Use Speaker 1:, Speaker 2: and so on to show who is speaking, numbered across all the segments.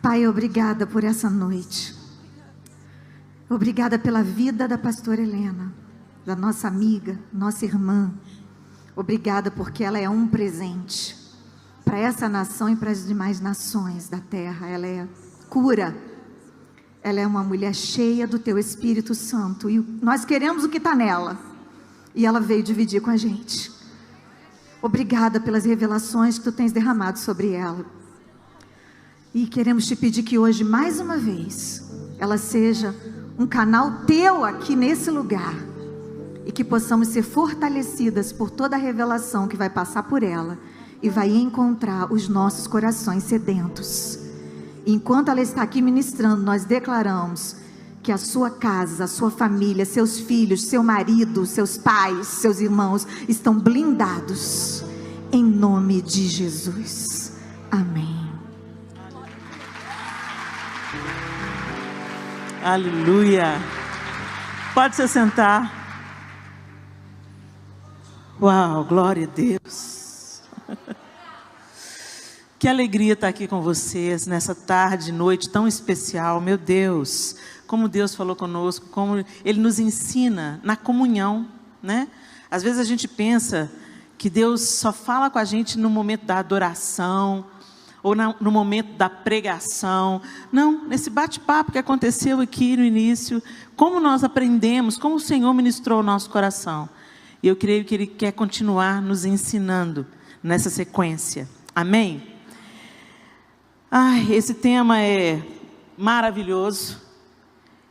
Speaker 1: Pai, obrigada por essa noite. Obrigada pela vida da pastora Helena, da nossa amiga, nossa irmã. Obrigada porque ela é um presente para essa nação e para as demais nações da terra. Ela é cura. Ela é uma mulher cheia do Teu Espírito Santo. E nós queremos o que está nela. E ela veio dividir com a gente. Obrigada pelas revelações que Tu tens derramado sobre ela. E queremos Te pedir que hoje, mais uma vez, ela seja um canal Teu aqui nesse lugar. E que possamos ser fortalecidas por toda a revelação que vai passar por ela. E vai encontrar os nossos corações sedentos. Enquanto ela está aqui ministrando, nós declaramos que a sua casa, a sua família, seus filhos, seu marido, seus pais, seus irmãos estão blindados. Em nome de Jesus. Amém.
Speaker 2: Aleluia. Pode se sentar. Uau, glória a Deus. Que alegria estar aqui com vocês nessa tarde, noite tão especial. Meu Deus, como Deus falou conosco, como Ele nos ensina na comunhão, né? Às vezes a gente pensa que Deus só fala com a gente no momento da adoração, ou no momento da pregação. Não, nesse bate-papo que aconteceu aqui no início, como nós aprendemos, como o Senhor ministrou o nosso coração. E eu creio que Ele quer continuar nos ensinando nessa sequência. Amém? Ai, esse tema é maravilhoso,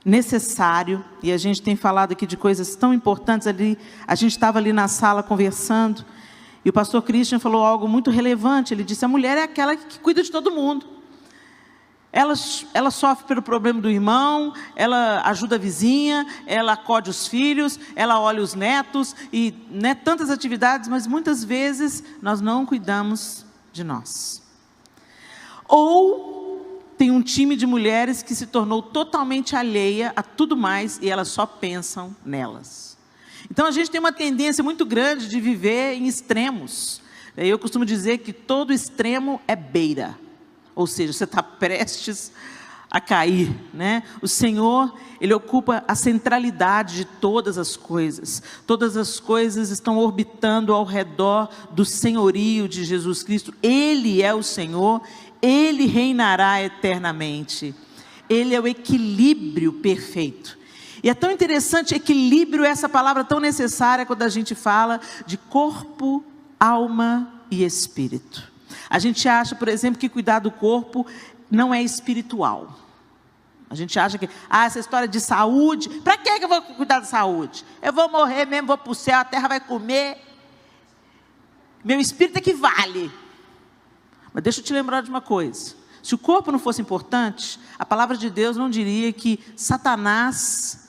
Speaker 2: necessário, e a gente tem falado aqui de coisas tão importantes ali. A gente estava ali na sala conversando, e o pastor Christian falou algo muito relevante. Ele disse: a mulher é aquela que cuida de todo mundo. Ela sofre pelo problema do irmão, ela ajuda a vizinha, ela acode os filhos, ela olha os netos, e né, tantas atividades, mas muitas vezes nós não cuidamos de nós. Ou tem um time de mulheres que se tornou totalmente alheia a tudo mais, e elas só pensam nelas. Então a gente tem uma tendência muito grande de viver em extremos. Eu costumo dizer que todo extremo é beira. Ou seja, você está prestes a cair, né? O Senhor, Ele ocupa a centralidade de todas as coisas. Todas as coisas estão orbitando ao redor do senhorio de Jesus Cristo. Ele é o Senhor, Ele reinará eternamente. Ele é o equilíbrio perfeito. E é tão interessante, equilíbrio, essa palavra tão necessária quando a gente fala de corpo, alma e espírito. A gente acha, por exemplo, que cuidar do corpo não é espiritual. A gente acha que, essa história de saúde, para que eu vou cuidar da saúde? Eu vou morrer mesmo, vou para o céu, a terra vai comer. Meu espírito é que vale. Mas deixa eu te lembrar de uma coisa. Se o corpo não fosse importante, a palavra de Deus não diria que Satanás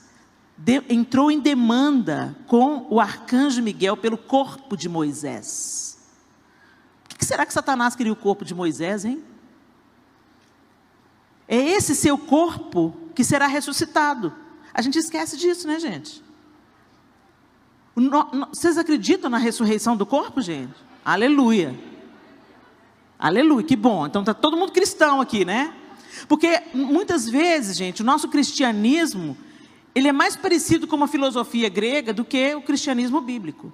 Speaker 2: entrou em demanda com o arcanjo Miguel pelo corpo de Moisés. Por que será que Satanás queria o corpo de Moisés, hein? É esse seu corpo que será ressuscitado. A gente esquece disso, né, gente? Vocês acreditam na ressurreição do corpo, gente? Aleluia. Aleluia, que bom. Então está todo mundo cristão aqui, né? Porque muitas vezes, gente, o nosso cristianismo, ele é mais parecido com uma filosofia grega do que o cristianismo bíblico.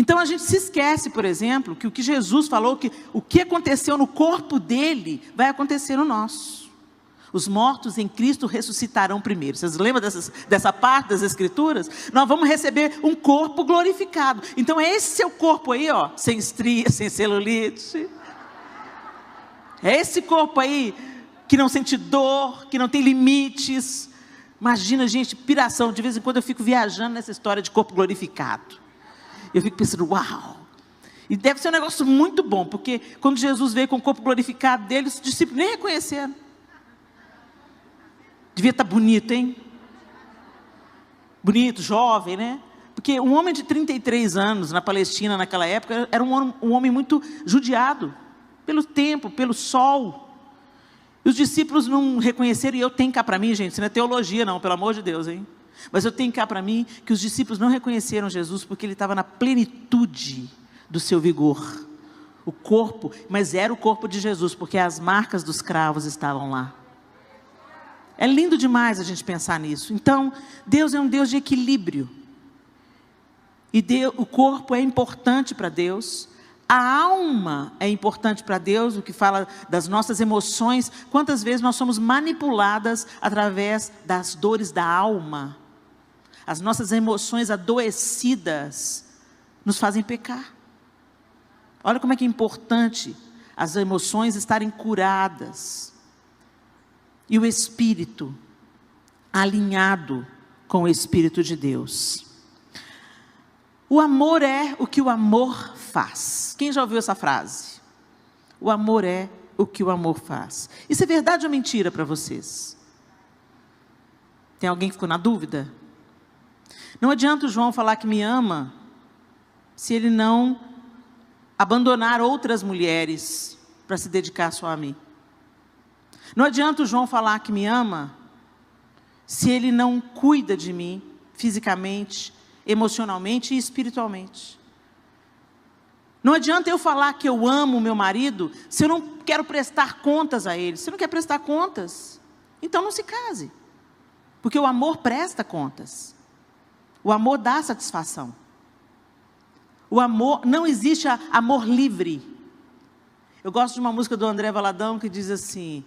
Speaker 2: Então a gente se esquece, por exemplo, que o que Jesus falou, que o que aconteceu no corpo dele, vai acontecer no nosso. Os mortos em Cristo ressuscitarão primeiro. Vocês lembram dessa parte das Escrituras? Nós vamos receber um corpo glorificado. Então é esse seu corpo aí, ó, sem estria, sem celulite. É esse corpo aí que não sente dor, que não tem limites. Imagina, gente, piração. De vez em quando eu fico viajando nessa história de corpo glorificado. Eu fico pensando, uau! E deve ser um negócio muito bom, porque quando Jesus veio com o corpo glorificado dele, os discípulos nem reconheceram. Devia estar bonito, hein? Bonito, jovem, né? Porque um homem de 33 anos na Palestina naquela época era um homem muito judiado pelo tempo, pelo sol. E os discípulos não reconheceram, e eu tenho cá para mim, gente, isso não é teologia não, pelo amor de Deus, hein? Mas eu tenho cá para mim que os discípulos não reconheceram Jesus porque ele estava na plenitude do seu vigor. o corpo, mas era o corpo de Jesus, porque as marcas dos cravos estavam lá. É lindo demais a gente pensar nisso. Então, Deus é um Deus de equilíbrio. E o corpo é importante para Deus. A alma é importante para Deus, o que fala das nossas emoções. Quantas vezes nós somos manipuladas através das dores da alma? As nossas emoções adoecidas nos fazem pecar. Olha como é que é importante as emoções estarem curadas. E o espírito alinhado com o Espírito de Deus. O amor é o que o amor faz. Quem já ouviu essa frase? O amor é o que o amor faz. Isso é verdade ou mentira para vocês? Tem alguém que ficou na dúvida? Não adianta o João falar que me ama, se ele não abandonar outras mulheres para se dedicar só a mim. Não adianta o João falar que me ama, se ele não cuida de mim, fisicamente, emocionalmente e espiritualmente. Não adianta eu falar que eu amo o meu marido, se eu não quero prestar contas a ele. Se você não quer prestar contas, então não se case. Porque o amor presta contas. O amor dá satisfação. O amor, não existe amor livre. Eu gosto de uma música do André Valadão que diz assim: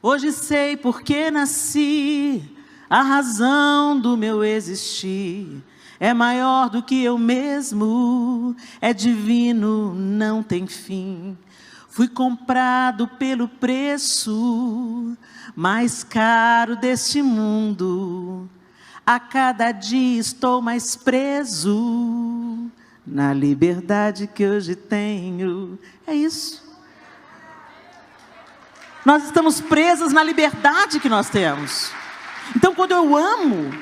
Speaker 2: hoje sei por que nasci, a razão do meu existir é maior do que eu mesmo, é divino, não tem fim. Fui comprado pelo preço mais caro deste mundo. A cada dia estou mais preso na liberdade que hoje tenho. É isso. Nós estamos presas na liberdade que nós temos. Então, quando eu amo,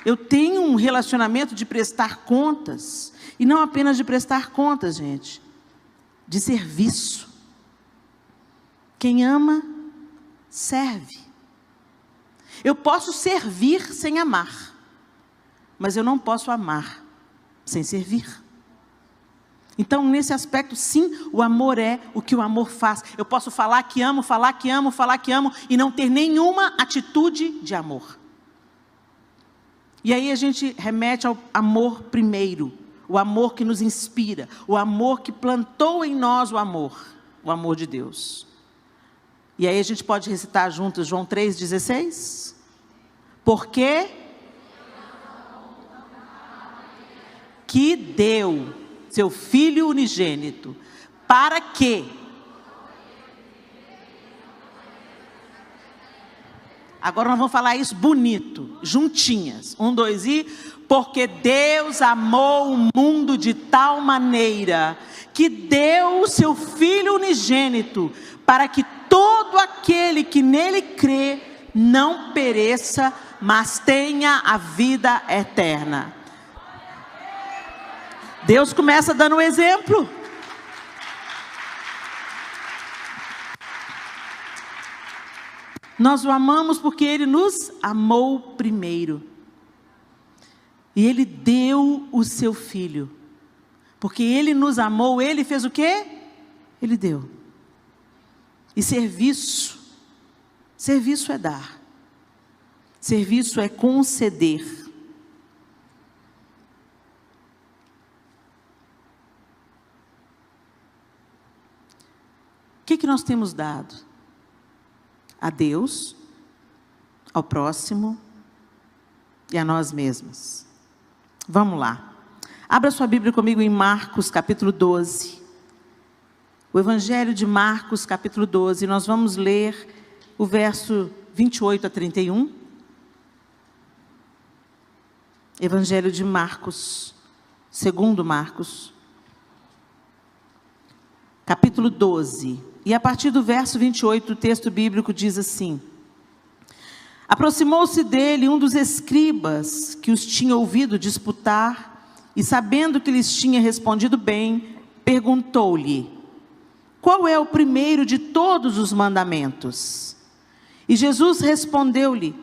Speaker 2: eu tenho um relacionamento de prestar contas. E não apenas de prestar contas, gente. De serviço. Quem ama, serve. Eu posso servir sem amar. Mas eu não posso amar sem servir. Então, nesse aspecto, sim, o amor é o que o amor faz. Eu posso falar que amo, falar que amo, falar que amo, e não ter nenhuma atitude de amor. E aí a gente remete ao amor primeiro, o amor que nos inspira, o amor que plantou em nós o amor de Deus. E aí a gente pode recitar juntos João 3,16? Porque que deu seu Filho unigênito, para que... Agora nós vamos falar isso bonito, juntinhas. 1, 2 e... Porque Deus amou o mundo de tal maneira, que deu o seu Filho unigênito, para que todo aquele que nele crê, não pereça, mas tenha a vida eterna. Deus começa dando um exemplo. Nós o amamos porque Ele nos amou primeiro. E Ele deu o seu Filho. Porque Ele nos amou, Ele fez o quê? Ele deu. E serviço é dar. Serviço é conceder. O que nós temos dado? A Deus, ao próximo e a nós mesmos. Vamos lá. Abra sua Bíblia comigo em Marcos, capítulo 12. O Evangelho de Marcos, capítulo 12. Nós vamos ler o verso 28 a 31. Evangelho de Marcos, segundo Marcos, capítulo 12. E a partir do verso 28, o texto bíblico diz assim: aproximou-se dele um dos escribas que os tinha ouvido disputar, e sabendo que lhes tinha respondido bem, perguntou-lhe: qual é o primeiro de todos os mandamentos? E Jesus respondeu-lhe: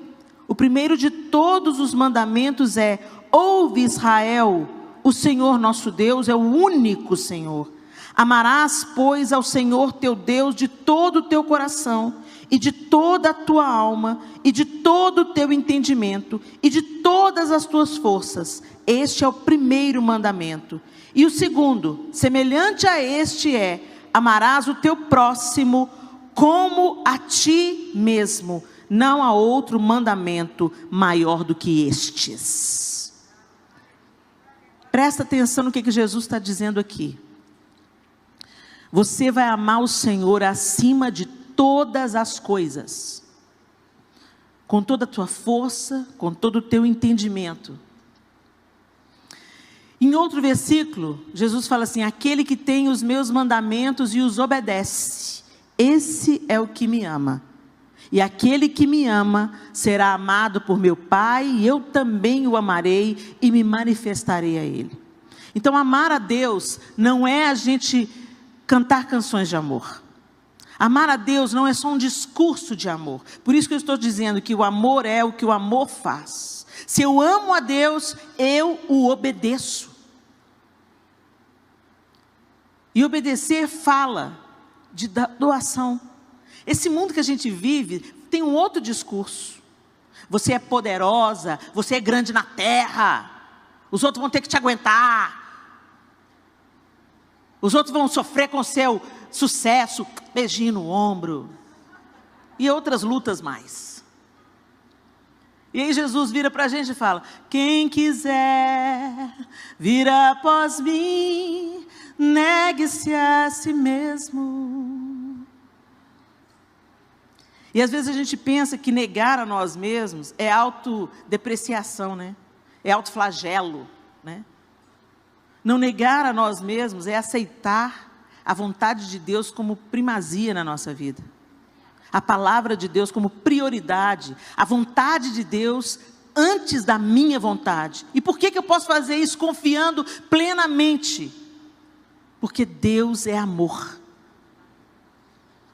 Speaker 2: o primeiro de todos os mandamentos é: ouve, Israel, o Senhor nosso Deus é o único Senhor. Amarás, pois, ao Senhor teu Deus de todo o teu coração, e de toda a tua alma, e de todo o teu entendimento, e de todas as tuas forças. Este é o primeiro mandamento. E o segundo, semelhante a este é: amarás o teu próximo como a ti mesmo. Não há outro mandamento maior do que estes. Presta atenção no que Jesus está dizendo aqui. Você vai amar o Senhor acima de todas as coisas, com toda a tua força, com todo o teu entendimento. Em outro versículo, Jesus fala assim: aquele que tem os meus mandamentos e os obedece, esse é o que me ama. E aquele que me ama será amado por meu Pai, e eu também o amarei e me manifestarei a ele. Então, amar a Deus não é a gente cantar canções de amor. Amar a Deus não é só um discurso de amor. Por isso que eu estou dizendo que o amor é o que o amor faz. Se eu amo a Deus, eu o obedeço. E obedecer fala de doação. Esse mundo que a gente vive tem um outro discurso. Você é poderosa, você é grande na terra, os outros vão ter que te aguentar, os outros vão sofrer com o seu sucesso, beijinho no ombro, e outras lutas mais. E aí Jesus vira para a gente e fala: quem quiser vir após mim, negue-se a si mesmo. E às vezes a gente pensa que negar a nós mesmos é autodepreciação, né? É autoflagelo, né? Não negar a nós mesmos é aceitar a vontade de Deus como primazia na nossa vida. A palavra de Deus como prioridade. A vontade de Deus antes da minha vontade. E por que eu posso fazer isso confiando plenamente? Porque Deus é amor.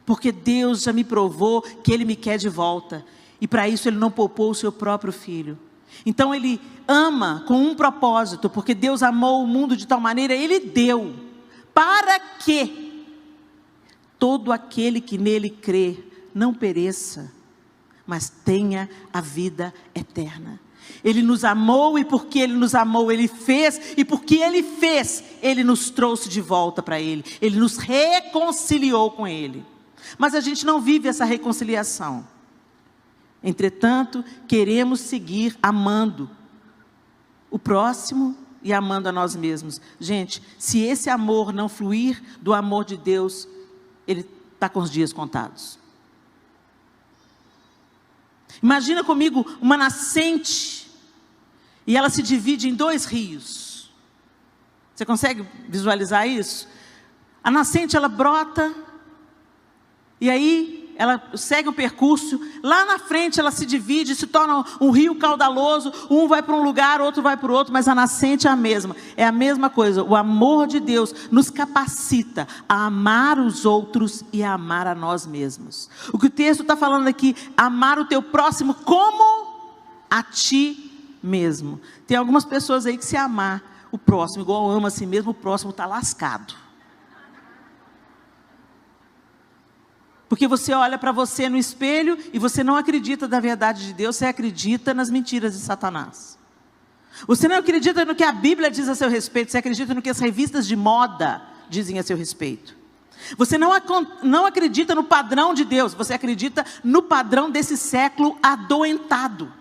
Speaker 2: Porque Deus já me provou que Ele me quer de volta. E para isso Ele não poupou o seu próprio Filho. Então Ele ama com um propósito. Porque Deus amou o mundo de tal maneira, Ele deu. Para que todo aquele que nele crê não pereça, mas tenha a vida eterna. Ele nos amou, e porque Ele nos amou, Ele fez, e porque Ele fez, Ele nos trouxe de volta para Ele. Ele nos reconciliou com Ele. Mas a gente não vive essa reconciliação. Entretanto, queremos seguir amando o próximo e amando a nós mesmos. Gente, se esse amor não fluir do amor de Deus, ele está com os dias contados. Imagina comigo uma nascente, e ela se divide em 2 rios. Você consegue visualizar isso? A nascente, ela brota, e aí ela segue o percurso, lá na frente ela se divide, se torna um rio caudaloso, um vai para um lugar, outro vai para o outro, mas a nascente é a mesma coisa. O amor de Deus nos capacita a amar os outros e a amar a nós mesmos. O que o texto está falando aqui: amar o teu próximo como a ti mesmo. Tem algumas pessoas aí que, se amar o próximo igual ama a si mesmo, o próximo está lascado. Porque você olha para você no espelho e você não acredita na verdade de Deus, você acredita nas mentiras de Satanás. Você não acredita no que a Bíblia diz a seu respeito, você acredita no que as revistas de moda dizem a seu respeito. Você não acredita no padrão de Deus, você acredita no padrão desse século adoentado.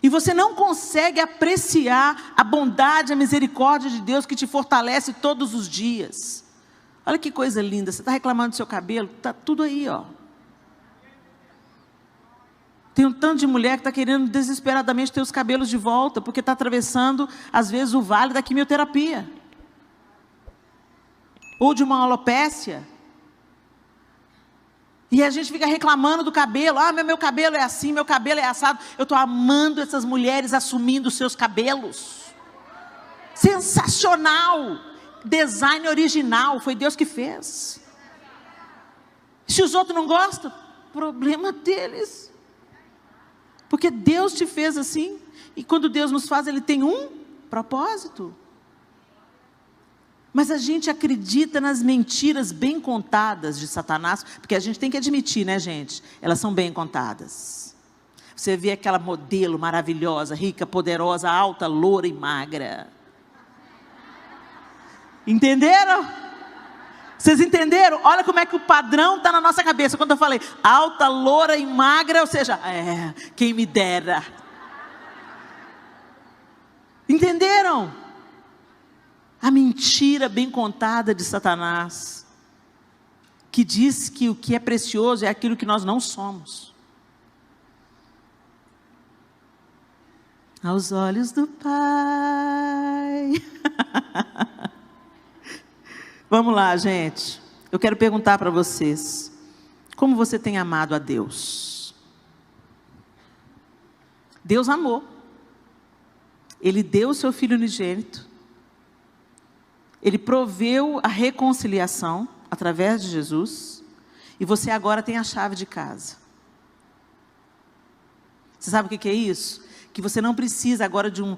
Speaker 2: E você não consegue apreciar a bondade, a misericórdia de Deus que te fortalece todos os dias. Olha que coisa linda, você está reclamando do seu cabelo, está tudo aí, ó. Tem um tanto de mulher que está querendo desesperadamente ter os cabelos de volta, porque está atravessando, às vezes, o vale da quimioterapia. Ou de uma alopécia. E a gente fica reclamando do cabelo. Ah, meu cabelo é assim, meu cabelo é assado. Eu estou amando essas mulheres assumindo os seus cabelos. Sensacional! Design original, foi Deus que fez. Se os outros não gostam, problema deles. Porque Deus te fez assim. E quando Deus nos faz, Ele tem um propósito. Mas a gente acredita nas mentiras bem contadas de Satanás, porque a gente tem que admitir, né, gente? Elas são bem contadas. Você vê aquela modelo maravilhosa, rica, poderosa, alta, loura e magra. Entenderam? Vocês entenderam? Olha como é que o padrão está na nossa cabeça. Quando eu falei alta, loura e magra, ou seja, quem me dera. Entenderam? A mentira bem contada de Satanás, que diz que o que é precioso é aquilo que nós não somos. Aos olhos do Pai. Vamos lá, gente. Eu quero perguntar para vocês: como você tem amado a Deus? Deus amou. Ele deu o seu Filho unigênito. Ele proveu a reconciliação através de Jesus. E você agora tem a chave de casa. Você sabe o que é isso? Que você não precisa agora de um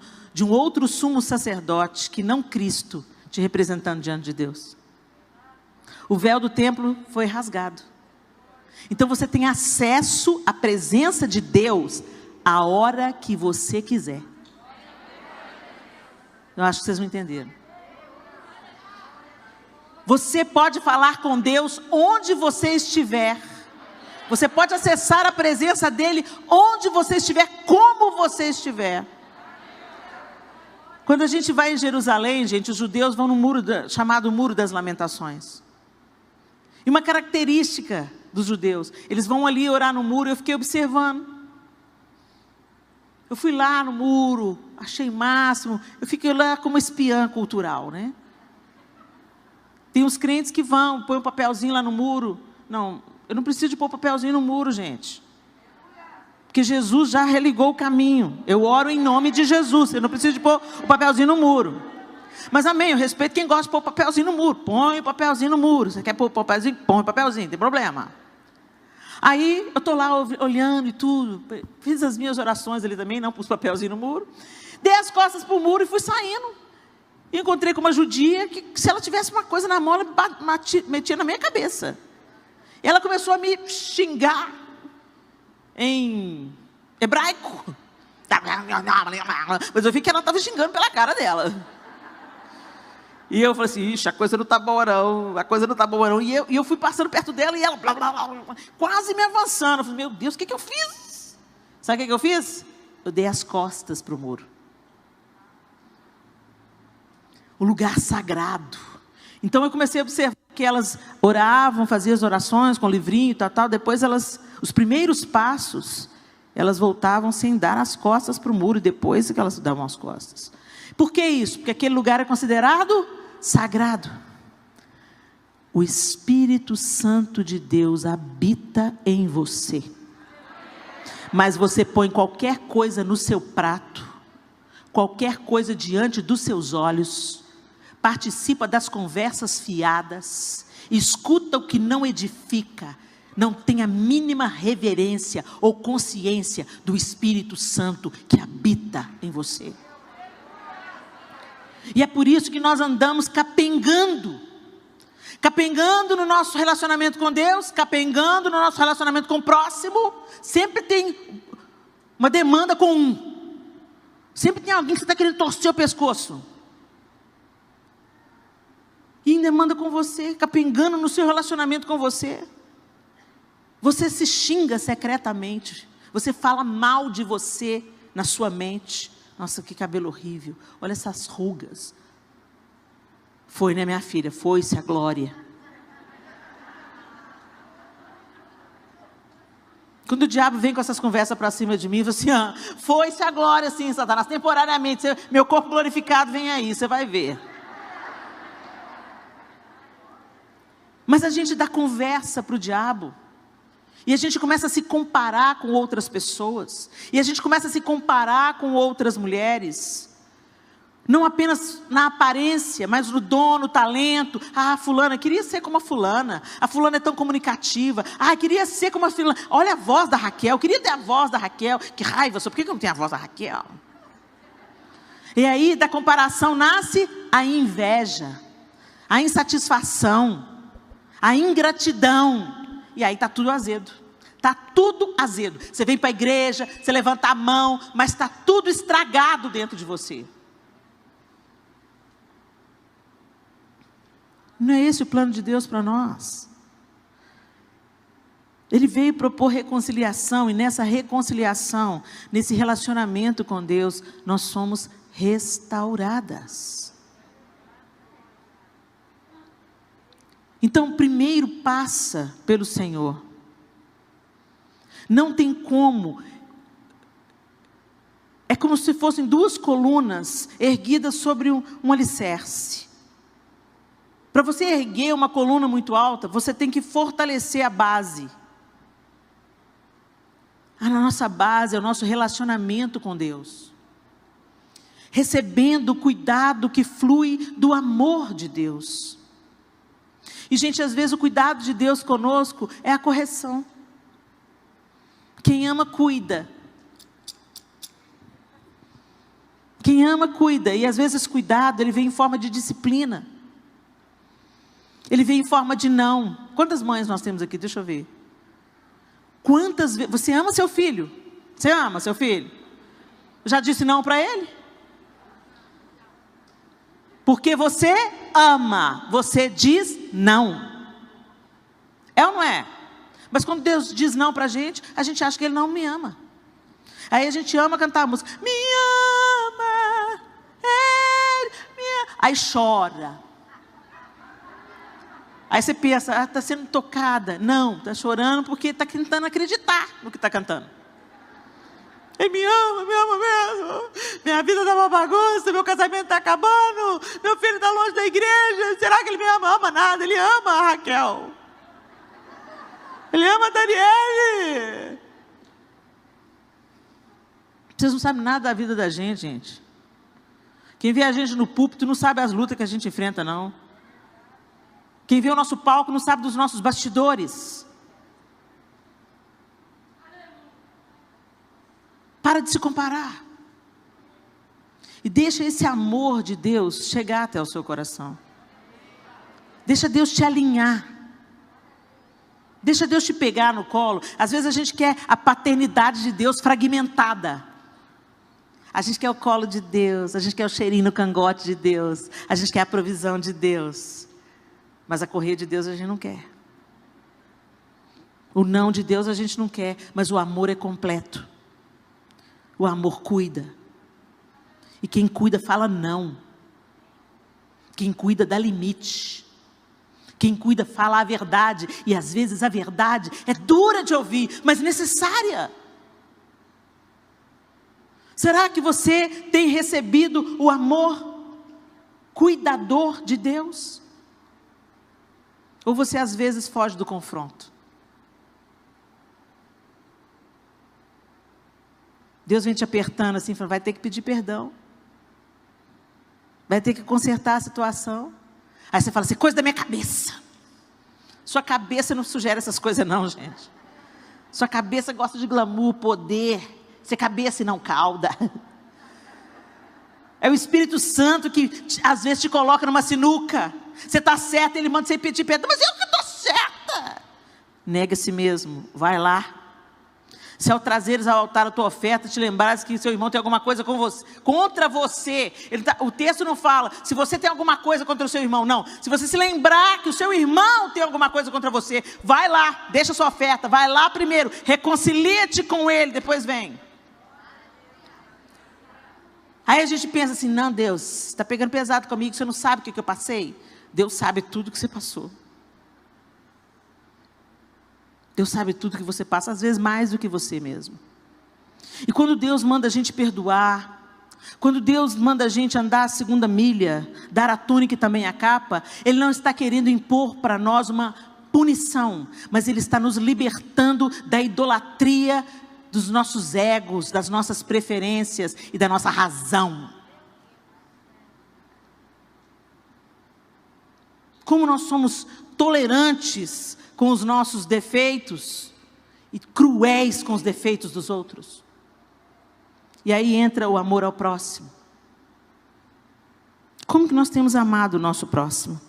Speaker 2: outro sumo sacerdote, que não Cristo, te representando diante de Deus. O véu do templo foi rasgado. Então você tem acesso à presença de Deus a hora que você quiser. Eu acho que vocês não entenderam. Você pode falar com Deus onde você estiver. Você pode acessar a presença dEle onde você estiver, como você estiver. Quando a gente vai em Jerusalém, gente, os judeus vão no muro chamado Muro das Lamentações. E uma característica dos judeus, eles vão ali orar no muro. Eu fiquei observando. Eu fui lá no muro, achei máximo. Eu fiquei lá como espiã cultural, né? Tem uns crentes que vão, põem um papelzinho lá no muro. Não, eu não preciso de pôr papelzinho no muro, gente. Porque Jesus já religou o caminho. Eu oro em nome de Jesus. Eu não preciso de pôr o papelzinho no muro. Mas amém, eu respeito quem gosta de pôr o papelzinho no muro. Põe o papelzinho no muro. Você quer pôr o papelzinho? Põe o papelzinho, não tem problema. Aí eu estou lá olhando e tudo. Fiz as minhas orações ali também, não pus papelzinho no muro. Dei as costas para o muro e fui saindo. E encontrei com uma judia que, se ela tivesse uma coisa na mão, ela metia na minha cabeça. E ela começou a me xingar em hebraico. Mas eu vi que ela estava xingando pela cara dela. E eu falei assim, ixi, a coisa não está boa não, a coisa não está boa não. E eu fui passando perto dela e ela quase me avançando. Eu falei, meu Deus, o que eu fiz? Sabe o que eu fiz? Eu dei as costas para o muro. O lugar sagrado. Então eu comecei a observar que elas oravam, faziam as orações com o livrinho e tal. Depois os primeiros passos, elas voltavam sem dar as costas para o muro, e depois que elas davam as costas. Por que isso? Porque aquele lugar é considerado sagrado. O Espírito Santo de Deus habita em você. Mas você põe qualquer coisa no seu prato, qualquer coisa diante dos seus olhos, participa das conversas fiadas, escuta o que não edifica, não tem a mínima reverência ou consciência do Espírito Santo que habita em você. E é por isso que nós andamos capengando no nosso relacionamento com Deus, capengando no nosso relacionamento com o próximo. Sempre tem uma demanda com um, sempre tem alguém que você está querendo torcer o pescoço. E ainda manda com você, capengando no seu relacionamento com você. Você se xinga secretamente. Você fala mal de você na sua mente. Nossa, que cabelo horrível. Olha essas rugas. Foi, né, minha filha? Foi-se a glória. Quando o diabo vem com essas conversas para cima de mim, você assim, foi-se a glória, sim, Satanás. Temporariamente, meu corpo glorificado vem aí, você vai ver. Mas a gente dá conversa para o diabo. E a gente começa a se comparar com outras pessoas. E a gente começa a se comparar com outras mulheres. Não apenas na aparência, mas no dom, no talento. Ah, fulana, queria ser como a fulana. A fulana é tão comunicativa. Ah, queria ser como a fulana. Olha a voz da Raquel, queria ter a voz da Raquel. Que raiva, por que eu não tenho a voz da Raquel? E aí, da comparação nasce a inveja. a insatisfação, a ingratidão. E aí está tudo azedo. Está tudo azedo. Você vem para a igreja, você levanta a mão, mas está tudo estragado dentro de você. Não é esse o plano de Deus para nós. Ele veio propor reconciliação, e nessa reconciliação, nesse relacionamento com Deus, nós somos restauradas. Então, primeiro passa pelo Senhor. Não tem como. É como se fossem duas colunas erguidas sobre um alicerce. Para você erguer uma coluna muito alta, você tem que fortalecer a base. A nossa base é o nosso relacionamento com Deus. Recebendo o cuidado que flui do amor de Deus. E, gente, às vezes o cuidado de Deus conosco é a correção. Quem ama, cuida. Quem ama, cuida. E às vezes esse cuidado, ele vem em forma de disciplina. Ele vem em forma de não. Quantas mães nós temos aqui? Deixa eu ver. Quantas vezes... Você ama seu filho? Você ama seu filho? Já disse não para ele? Porque você ama, você diz não. É ou não é? Mas quando Deus diz não para a gente acha que Ele não me ama. Aí a gente ama cantar a música. Me ama, Ele me ama. Aí chora. Aí você pensa, está sendo tocada. Não, está chorando porque está tentando acreditar no que está cantando. Ele me ama mesmo. Minha vida está uma bagunça, meu casamento está acabando, meu filho está longe da igreja. Será que ele me ama? Ama nada, ele ama a Raquel. Ele ama a Daniele. Vocês não sabem nada da vida da gente. Quem vê a gente no púlpito não sabe as lutas que a gente enfrenta, não. Quem vê o nosso palco não sabe dos nossos bastidores. Para de se comparar. E deixa esse amor de Deus chegar até o seu coração. Deixa Deus te alinhar. Deixa Deus te pegar no colo. Às vezes a gente quer a paternidade de Deus fragmentada. A gente quer o colo de Deus. A gente quer o cheirinho no cangote de Deus. A gente quer a provisão de Deus. Mas a correia de Deus a gente não quer. O não de Deus a gente não quer. Mas o amor é completo. O amor cuida. E quem cuida fala não. Quem cuida dá limite. Quem cuida fala a verdade. E às vezes a verdade é dura de ouvir, mas necessária. Será que você tem recebido o amor cuidador de Deus? Ou você às vezes foge do confronto? Deus vem te apertando assim, falando, vai ter que pedir perdão. Vai ter que consertar a situação. Aí você fala assim, coisa da minha cabeça. Sua cabeça não sugere essas coisas não, gente. Sua cabeça gosta de glamour, poder. Você é cabeça e não cauda. É o Espírito Santo que às vezes te coloca numa sinuca. Você está certa, Ele manda você pedir perdão. Mas eu que estou certa. Nega a si mesmo, vai lá. Se ao trazeres ao altar a tua oferta, te lembrares que seu irmão tem alguma coisa com você, contra você. O texto não fala, se você tem alguma coisa contra o seu irmão, não. Se você se lembrar que o seu irmão tem alguma coisa contra você, vai lá, deixa a sua oferta, vai lá primeiro, reconcilia-te com ele, depois vem. Aí a gente pensa assim, não, Deus, você está pegando pesado comigo, você não sabe o que eu passei. Deus sabe tudo que você passou. Deus sabe tudo que você passa, às vezes mais do que você mesmo. E quando Deus manda a gente perdoar, quando Deus manda a gente andar a segunda milha, dar a túnica e também a capa, Ele não está querendo impor para nós uma punição, mas Ele está nos libertando da idolatria dos nossos egos, das nossas preferências e da nossa razão. Como nós somos tolerantes com os nossos defeitos e cruéis com os defeitos dos outros. E aí entra o amor ao próximo. Como que nós temos amado o nosso próximo?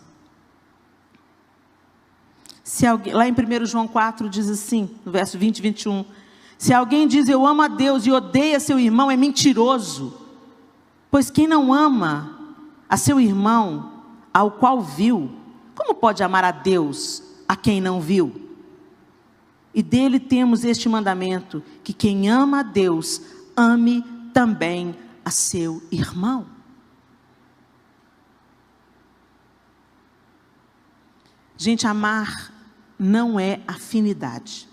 Speaker 2: Se alguém, lá em 1 João 4 diz assim, no verso 20 e 21, se alguém diz eu amo a Deus e odeia seu irmão, é mentiroso. Pois quem não ama a seu irmão, ao qual viu, como pode amar a Deus a quem não viu? E dele temos este mandamento, que quem ama a Deus, ame também a seu irmão. Gente, amar não é afinidade.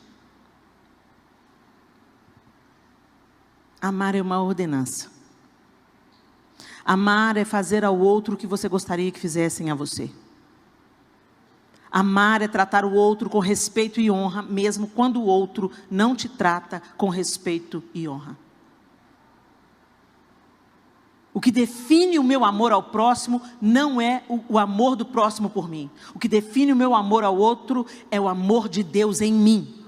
Speaker 2: Amar é uma ordenança. Amar é fazer ao outro o que você gostaria que fizessem a você. Amar é tratar o outro com respeito e honra, mesmo quando o outro não te trata com respeito e honra. O que define o meu amor ao próximo não é o amor do próximo por mim. O que define o meu amor ao outro é o amor de Deus em mim.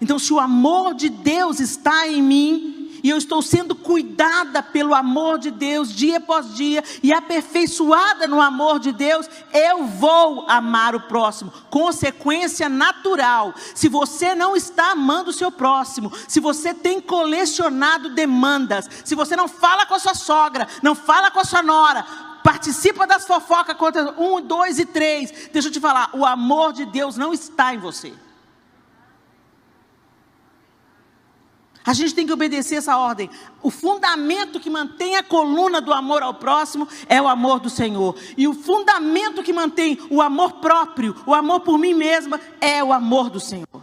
Speaker 2: Então, se o amor de Deus está em mim, e eu estou sendo cuidada pelo amor de Deus, dia após dia, e aperfeiçoada no amor de Deus, eu vou amar o próximo. Consequência natural. Se você não está amando o seu próximo, se você tem colecionado demandas, se você não fala com a sua sogra, não fala com a sua nora, participa das fofocas contra 1, 2 e 3, deixa eu te falar, o amor de Deus não está em você. A gente tem que obedecer essa ordem. O fundamento que mantém a coluna do amor ao próximo é o amor do Senhor. E o fundamento que mantém o amor próprio, o amor por mim mesma, é o amor do Senhor.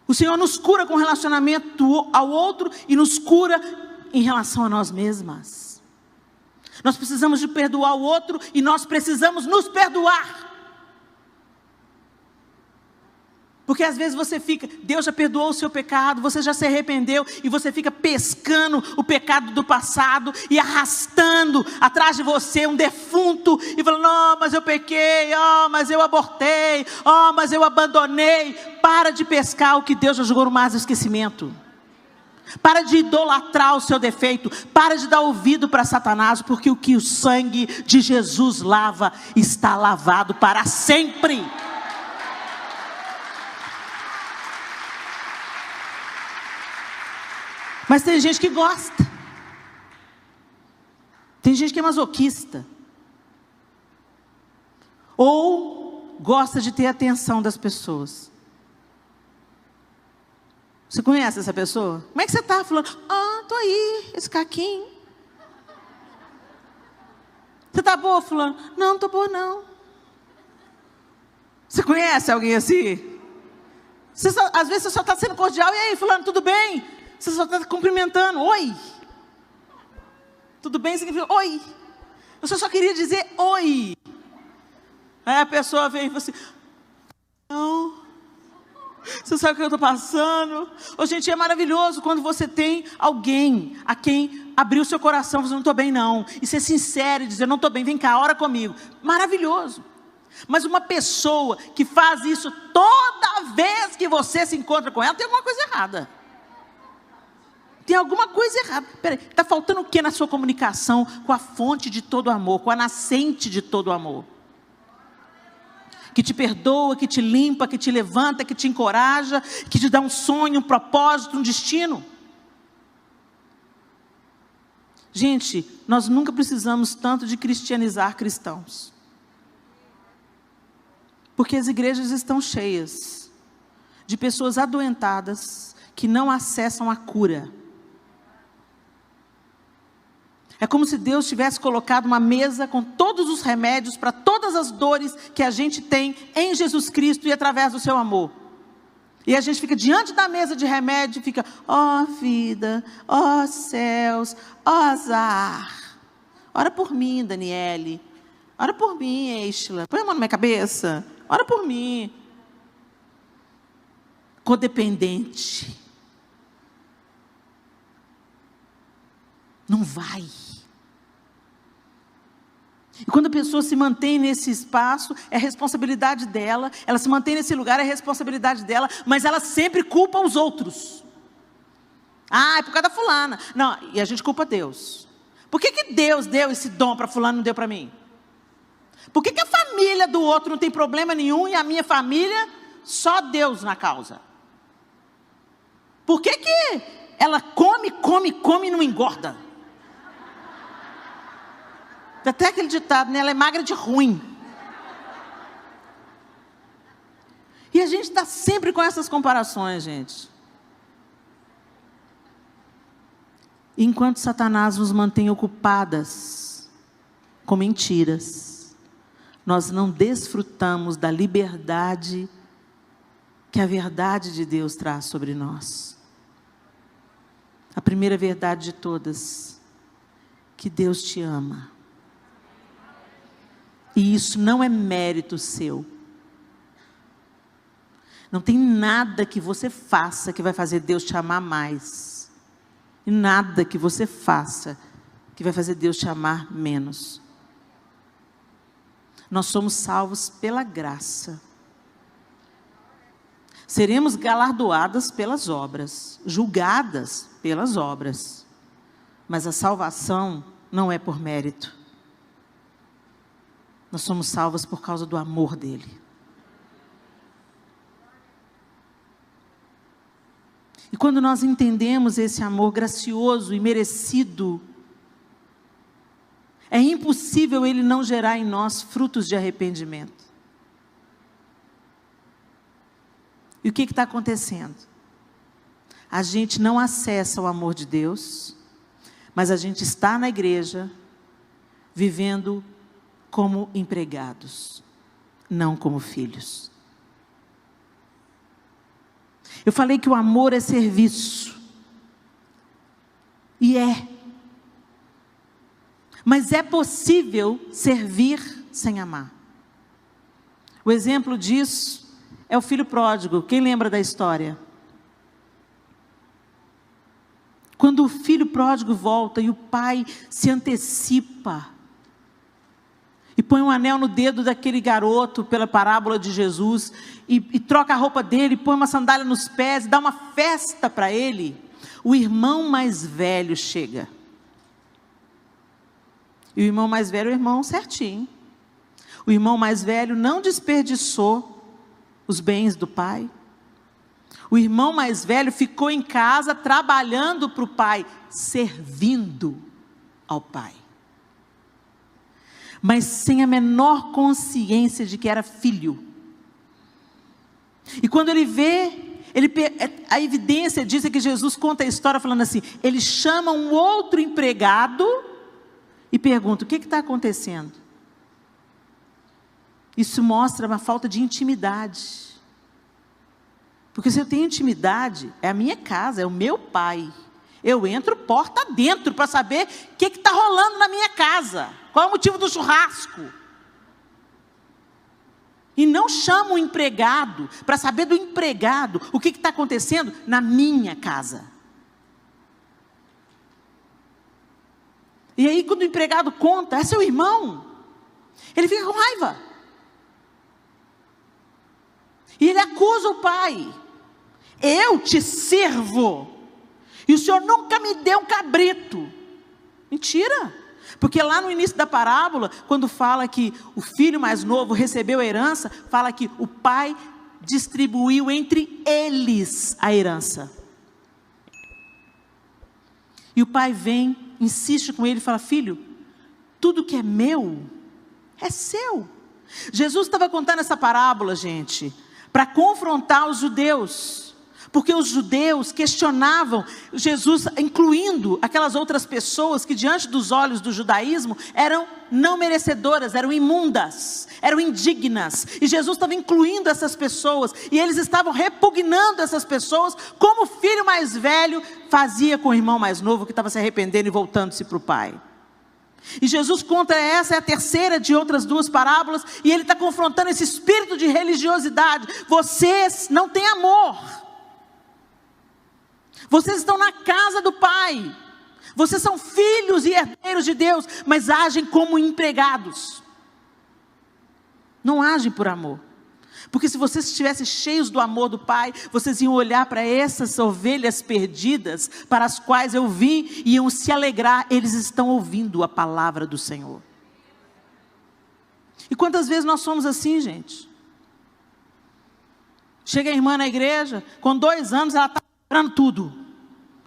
Speaker 2: O Senhor nos cura com relacionamento ao outro e nos cura em relação a nós mesmas. Nós precisamos de perdoar o outro e nós precisamos nos perdoar. Porque às vezes você fica, Deus já perdoou o seu pecado, você já se arrependeu e você fica pescando o pecado do passado e arrastando atrás de você um defunto e falando, não, mas eu pequei, mas eu abortei, mas eu abandonei. Para de pescar o que Deus já jogou no mar do esquecimento. Para de idolatrar o seu defeito, para de dar ouvido para Satanás, porque o que o sangue de Jesus lava, está lavado para sempre. Mas tem gente que gosta. Tem gente que é masoquista. Ou gosta de ter a atenção das pessoas. Você conhece essa pessoa? Como é que você está? Falando, tô aí, esse caquinho. Você está boa, fulano? Não, não estou boa não. Você conhece alguém assim? Às vezes você só está sendo cordial. E aí, fulano, tudo bem? Você só está cumprimentando, oi. Tudo bem? Significa oi. Eu só queria dizer oi. Aí a pessoa vem e fala assim, não, você sabe o que eu estou passando? Gente, é maravilhoso quando você tem alguém a quem abrir o seu coração, você não estou bem não. E ser sincero e dizer, não estou bem, vem cá, ora comigo. Maravilhoso. Mas uma pessoa que faz isso toda vez que você se encontra com ela, tem alguma coisa errada. Tem alguma coisa errada. Peraí, está faltando o que na sua comunicação com a fonte de todo amor, com a nascente de todo amor? Que te perdoa, que te limpa, que te levanta, que te encoraja, que te dá um sonho, um propósito, um destino. Gente, nós nunca precisamos tanto de cristianizar cristãos. Porque as igrejas estão cheias de pessoas adoentadas que não acessam a cura. É como se Deus tivesse colocado uma mesa com todos os remédios para todas as dores que a gente tem em Jesus Cristo e através do seu amor. E a gente fica diante da mesa de remédio e fica, vida, céus, azar. Ora por mim, Daniele. Ora por mim, Estela. Põe a mão na minha cabeça. Ora por mim. Codependente. Não vai. E quando a pessoa se mantém nesse espaço, é responsabilidade dela. Ela se mantém nesse lugar, é responsabilidade dela. Mas ela sempre culpa os outros. É por causa da fulana. Não, e a gente culpa Deus. Por que Deus deu esse dom para fulano e não deu para mim? Por que a família do outro não tem problema nenhum e a minha família, só Deus na causa? Por que ela come e não engorda? Tem até aquele ditado, né? Ela é magra de ruim. E a gente está sempre com essas comparações, gente. Enquanto Satanás nos mantém ocupadas com mentiras, nós não desfrutamos da liberdade que a verdade de Deus traz sobre nós. A primeira verdade de todas, que Deus te ama. E isso não é mérito seu. Não tem nada que você faça que vai fazer Deus te amar mais. E nada que você faça que vai fazer Deus te amar menos. Nós somos salvos pela graça. Seremos galardoadas pelas obras, julgadas pelas obras. Mas a salvação não é por mérito. Nós somos salvos por causa do amor dele. E quando nós entendemos esse amor gracioso e merecido, é impossível ele não gerar em nós frutos de arrependimento. E o que está acontecendo? A gente não acessa o amor de Deus, mas a gente está na igreja, vivendo como empregados, não como filhos. Eu falei que o amor é serviço. E é. Mas é possível servir sem amar. O exemplo disso é o filho pródigo. Quem lembra da história? Quando o filho pródigo volta e o pai se antecipa e põe um anel no dedo daquele garoto pela parábola de Jesus e troca a roupa dele, põe uma sandália nos pés, dá uma festa para ele, o irmão mais velho chega. E o irmão mais velho é o irmão certinho. O irmão mais velho não desperdiçou os bens do pai. O irmão mais velho ficou em casa trabalhando para o pai, servindo ao pai. Mas sem a menor consciência de que era filho. E quando ele vê, a evidência diz que Jesus conta a história falando assim, ele chama um outro empregado e pergunta, o que está acontecendo? Isso mostra uma falta de intimidade. Porque se eu tenho intimidade, é a minha casa, é o meu pai. Eu entro porta dentro para saber o que está rolando na minha casa. Qual é o motivo do churrasco? E não chamo o empregado para saber do empregado o que está acontecendo na minha casa. E aí quando o empregado conta, é seu irmão, ele fica com raiva. E ele acusa o pai. Eu te sirvo. E o senhor nunca me deu um cabrito. Mentira. Porque lá no início da parábola, quando fala que o filho mais novo recebeu a herança, fala que o pai distribuiu entre eles a herança. E o pai vem, insiste com ele e fala, filho, tudo que é meu, é seu. Jesus estava contando essa parábola, gente, para confrontar os judeus. Porque os judeus questionavam Jesus, incluindo aquelas outras pessoas que diante dos olhos do judaísmo eram não merecedoras, eram imundas, eram indignas. E Jesus estava incluindo essas pessoas e eles estavam repugnando essas pessoas, como o filho mais velho fazia com o irmão mais novo que estava se arrependendo e voltando-se para o pai. E Jesus conta, essa é a terceira de outras duas parábolas, e ele está confrontando esse espírito de religiosidade. Vocês não têm amor. Vocês estão na casa do Pai. Vocês são filhos e herdeiros de Deus, mas agem como empregados. Não agem por amor. Porque se vocês estivessem cheios do amor do Pai, vocês iam olhar para essas ovelhas perdidas, para as quais eu vim, e iam se alegrar. Eles estão ouvindo a palavra do Senhor. E quantas vezes nós somos assim, gente? Chega a irmã na igreja, com 2 anos ela está comprando tudo.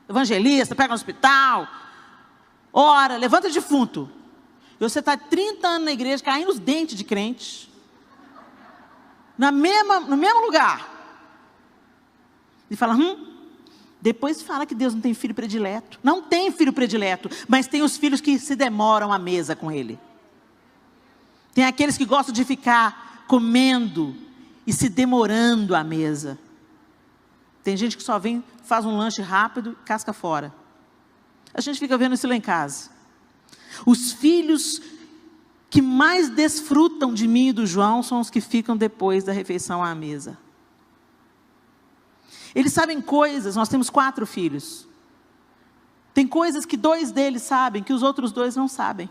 Speaker 2: Evangelista, pega no hospital, ora, levanta defunto. E você está 30 anos na igreja, caindo os dentes de crente. No mesmo lugar. E fala, depois fala que Deus não tem filho predileto. Não tem filho predileto, mas tem os filhos que se demoram à mesa com ele. Tem aqueles que gostam de ficar comendo e se demorando à mesa. Tem gente que só vem, faz um lanche rápido e casca fora. A gente fica vendo isso lá em casa. Os filhos que mais desfrutam de mim e do João são os que ficam depois da refeição à mesa. Eles sabem coisas, nós temos 4 filhos. Tem coisas que 2 deles sabem, que os outros 2 não sabem.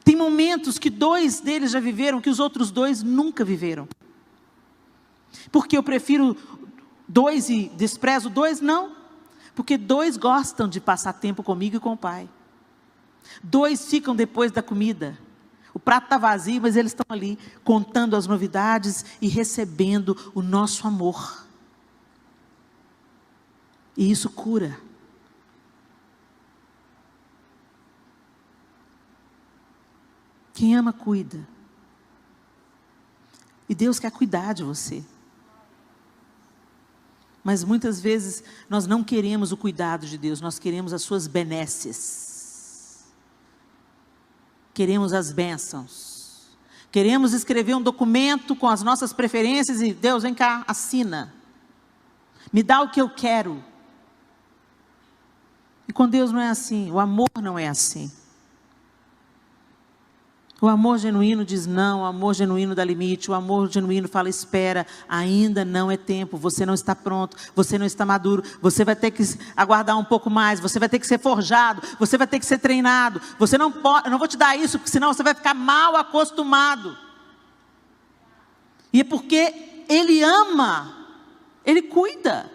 Speaker 2: Tem momentos que 2 deles já viveram, que os outros 2 nunca viveram. Porque eu prefiro 2 e desprezo 2? Não. Porque 2 gostam de passar tempo comigo e com o pai. 2 ficam depois da comida. O prato está vazio, mas eles estão ali contando as novidades e recebendo o nosso amor. E isso cura. Quem ama, cuida. E Deus quer cuidar de você. Mas muitas vezes nós não queremos o cuidado de Deus, nós queremos as suas benesses. Queremos as bênçãos. Queremos escrever um documento com as nossas preferências e Deus, vem cá, assina. Me dá o que eu quero. E com Deus não é assim, o amor não é assim. O amor genuíno diz não, o amor genuíno dá limite, o amor genuíno fala espera, ainda não é tempo, você não está pronto, você não está maduro, você vai ter que aguardar um pouco mais, você vai ter que ser forjado, você vai ter que ser treinado, você não pode, eu não vou te dar isso, porque senão você vai ficar mal acostumado. E é porque Ele ama, Ele cuida.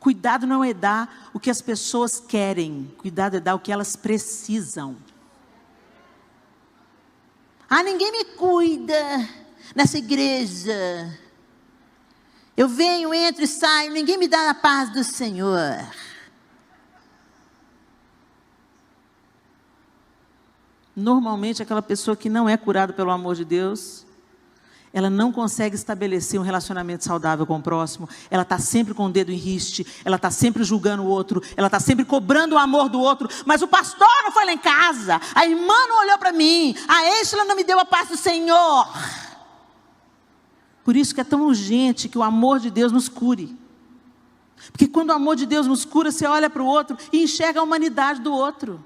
Speaker 2: Cuidado não é dar o que as pessoas querem, cuidado é dar o que elas precisam. Ninguém me cuida nessa igreja. Eu venho, entro e saio, ninguém me dá a paz do Senhor. Normalmente aquela pessoa que não é curada pelo amor de Deus, ela não consegue estabelecer um relacionamento saudável com o próximo, ela está sempre com o dedo em riste, ela está sempre julgando o outro, ela está sempre cobrando o amor do outro, mas o pastor não foi lá em casa, a irmã não olhou para mim, a Êxila não me deu a paz do Senhor. Por isso que é tão urgente que o amor de Deus nos cure, porque quando o amor de Deus nos cura, você olha para o outro e enxerga a humanidade do outro.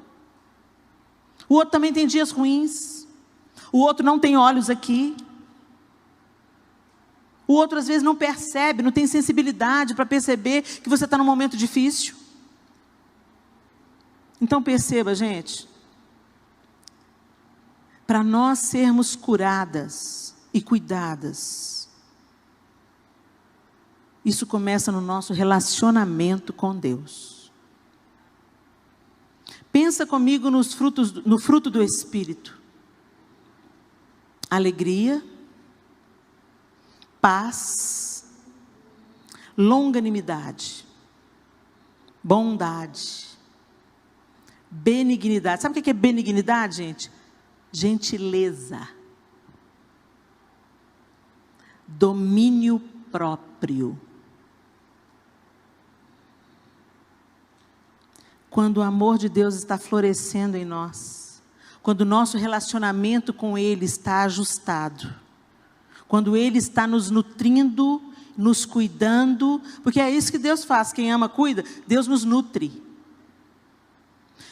Speaker 2: O outro também tem dias ruins, o outro não tem olhos aqui, o outro às vezes não percebe, não tem sensibilidade para perceber que você está num momento difícil. Então perceba, gente, para nós sermos curadas e cuidadas, isso começa no nosso relacionamento com Deus. Pensa comigo no fruto do Espírito. Alegria, paz, longanimidade, bondade, benignidade. Sabe o que é benignidade, gente? Gentileza, domínio próprio. Quando o amor de Deus está florescendo em nós, quando o nosso relacionamento com Ele está ajustado, quando Ele está nos nutrindo, nos cuidando, porque é isso que Deus faz, quem ama cuida, Deus nos nutre.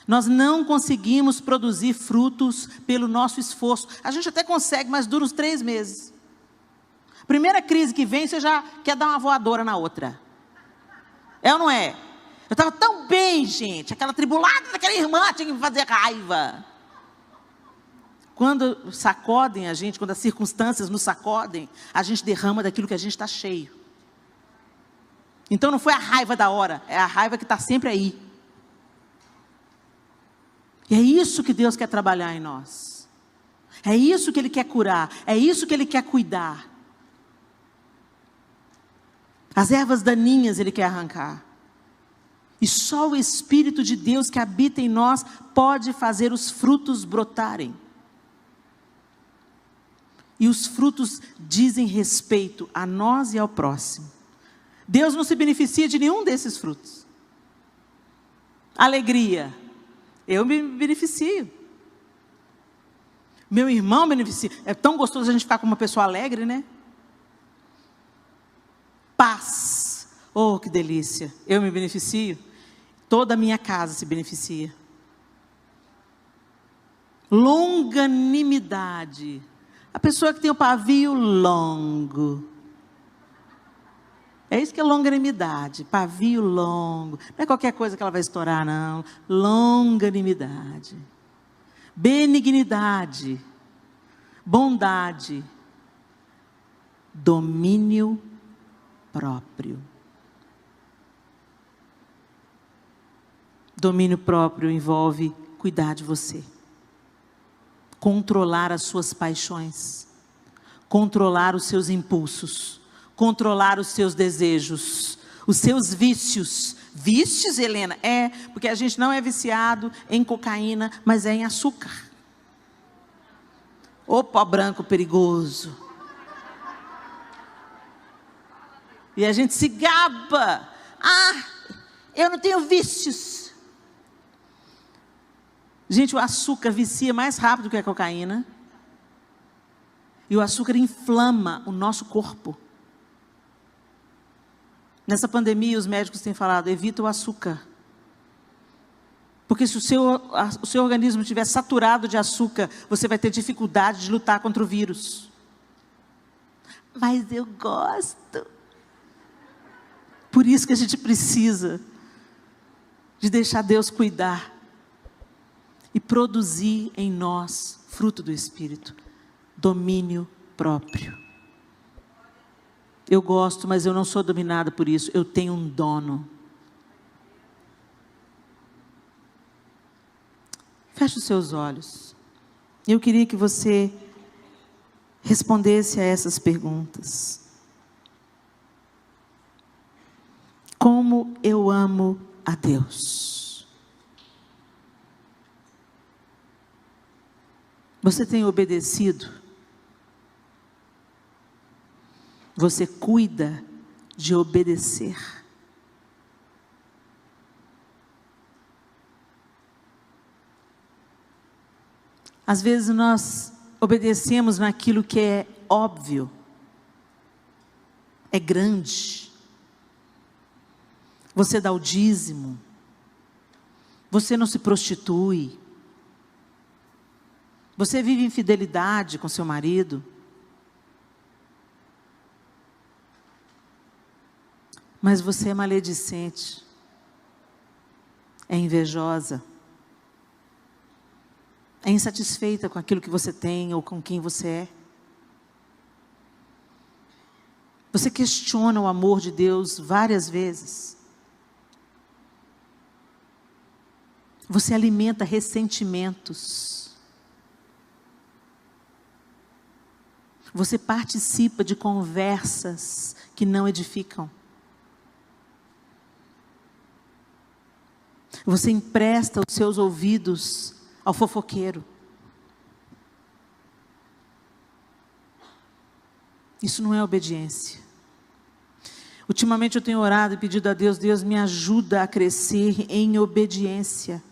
Speaker 2: Nós não conseguimos produzir frutos pelo nosso esforço, a gente até consegue, mas dura uns 3 meses. Primeira crise que vem, você já quer dar uma voadora na outra. É ou não é? Eu estava tão bem, gente, aquela tribulada daquela irmã tinha que me fazer raiva. Quando sacodem a gente, quando as circunstâncias nos sacodem, a gente derrama daquilo que a gente está cheio. Então não foi a raiva da hora, é a raiva que está sempre aí. E é isso que Deus quer trabalhar em nós. É isso que Ele quer curar. É isso que Ele quer cuidar. As ervas daninhas Ele quer arrancar. E só o Espírito de Deus que habita em nós pode fazer os frutos brotarem. E os frutos dizem respeito a nós e ao próximo. Deus não se beneficia de nenhum desses frutos. Alegria, eu me beneficio. Meu irmão beneficia. É tão gostoso a gente ficar com uma pessoa alegre, né? Paz, oh que delícia, eu me beneficio. Toda a minha casa se beneficia. Longanimidade, a pessoa que tem o pavio longo. É isso que é longanimidade, pavio longo. Não é qualquer coisa que ela vai estourar, não. Longanimidade. Benignidade. Bondade. Domínio próprio. Domínio próprio envolve cuidar de você. Controlar as suas paixões. Controlar os seus impulsos. Controlar os seus desejos, os seus vícios. Vícios, Helena? É, porque a gente não é viciado em cocaína, mas é em açúcar. Ô pó branco perigoso. E a gente se gaba. Ah, eu não tenho vícios. Gente, o açúcar vicia mais rápido que a cocaína. E o açúcar inflama o nosso corpo. Nessa pandemia, os médicos têm falado, evita o açúcar. Porque se o seu organismo estiver saturado de açúcar, você vai ter dificuldade de lutar contra o vírus. Mas eu gosto. Por isso que a gente precisa de deixar Deus cuidar e produzir em nós fruto do Espírito, domínio próprio. Eu gosto, mas eu não sou dominada por isso. Eu tenho um dono. Feche os seus olhos. Eu queria que você respondesse a essas perguntas. Como eu amo a Deus? Você tem obedecido? Você cuida de obedecer. Às vezes nós obedecemos naquilo que é óbvio, é grande. Você dá o dízimo, você não se prostitui, você vive em fidelidade com seu marido. Mas você é maledicente, é invejosa, é insatisfeita com aquilo que você tem ou com quem você é. Você questiona o amor de Deus várias vezes. Você alimenta ressentimentos. Você participa de conversas que não edificam. Você empresta os seus ouvidos ao fofoqueiro. Isso não é obediência. Ultimamente eu tenho orado e pedido a Deus, Deus me ajuda a crescer em obediência.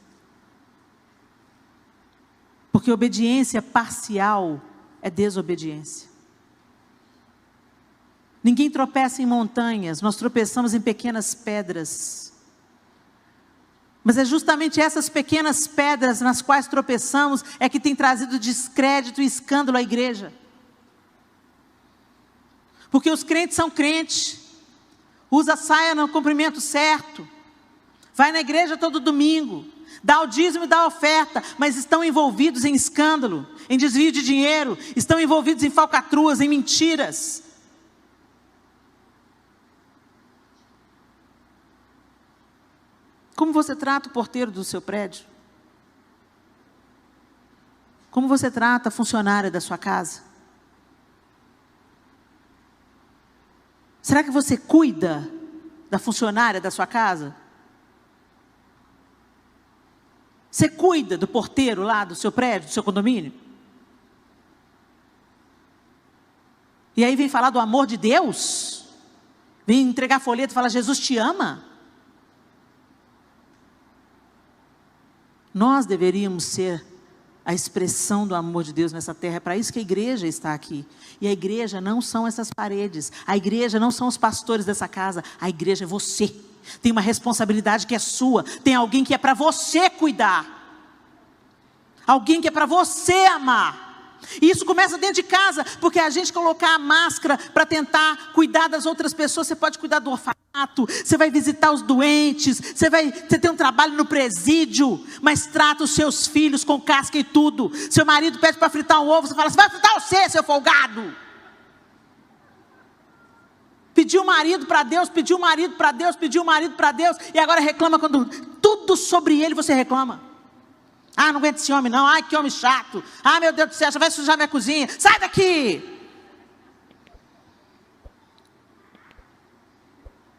Speaker 2: Porque obediência parcial é desobediência. Ninguém tropeça em montanhas, nós tropeçamos em pequenas pedras. Mas é justamente essas pequenas pedras nas quais tropeçamos é que tem trazido descrédito e escândalo à igreja. Porque os crentes são crentes, usa a saia no comprimento certo, vai na igreja todo domingo, dá o dízimo e dá a oferta, mas estão envolvidos em escândalo, em desvio de dinheiro, estão envolvidos em falcatruas, em mentiras. Como você trata o porteiro do seu prédio? Como você trata a funcionária da sua casa? Será que você cuida da funcionária da sua casa? Você cuida do porteiro lá do seu prédio, do seu condomínio? E aí vem falar do amor de Deus? Vem entregar folheto e falar, Jesus te ama? Nós deveríamos ser a expressão do amor de Deus nessa terra. É para isso que a igreja está aqui. E a igreja não são essas paredes. A igreja não são os pastores dessa casa. A igreja é você. Tem uma responsabilidade que é sua. Tem alguém que é para você cuidar. Alguém que é para você amar. E isso começa dentro de casa, porque a gente colocar a máscara para tentar cuidar das outras pessoas. Você pode cuidar do orfanato, você vai visitar os doentes, você tem um trabalho no presídio, mas trata os seus filhos com casca e tudo. Seu marido pede para fritar um ovo, você fala, você vai fritar você, seu folgado. Pediu o marido para Deus, pediu o marido para Deus, pediu o marido para Deus, e agora reclama quando tudo sobre ele você reclama. Ah, não aguento esse homem não, ai que homem chato, ah meu Deus do céu, já vai sujar minha cozinha, sai daqui.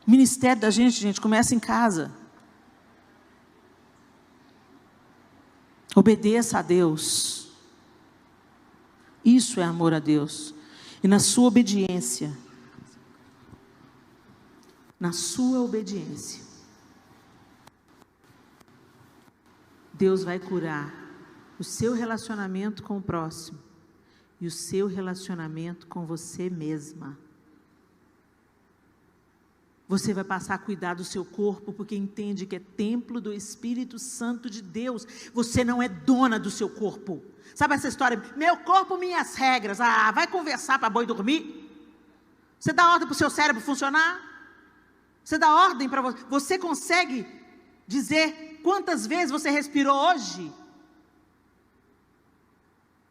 Speaker 2: O ministério da gente, começa em casa. Obedeça a Deus. Isso é amor a Deus. E na sua obediência, Deus vai curar o seu relacionamento com o próximo e o seu relacionamento com você mesma. Você vai passar a cuidar do seu corpo, porque entende que é templo do Espírito Santo de Deus. Você não é dona do seu corpo. Sabe essa história? Meu corpo, minhas regras. Ah, vai conversar para boi dormir? Você dá ordem para o seu cérebro funcionar? Você dá ordem para você? Você consegue dizer quantas vezes você respirou hoje?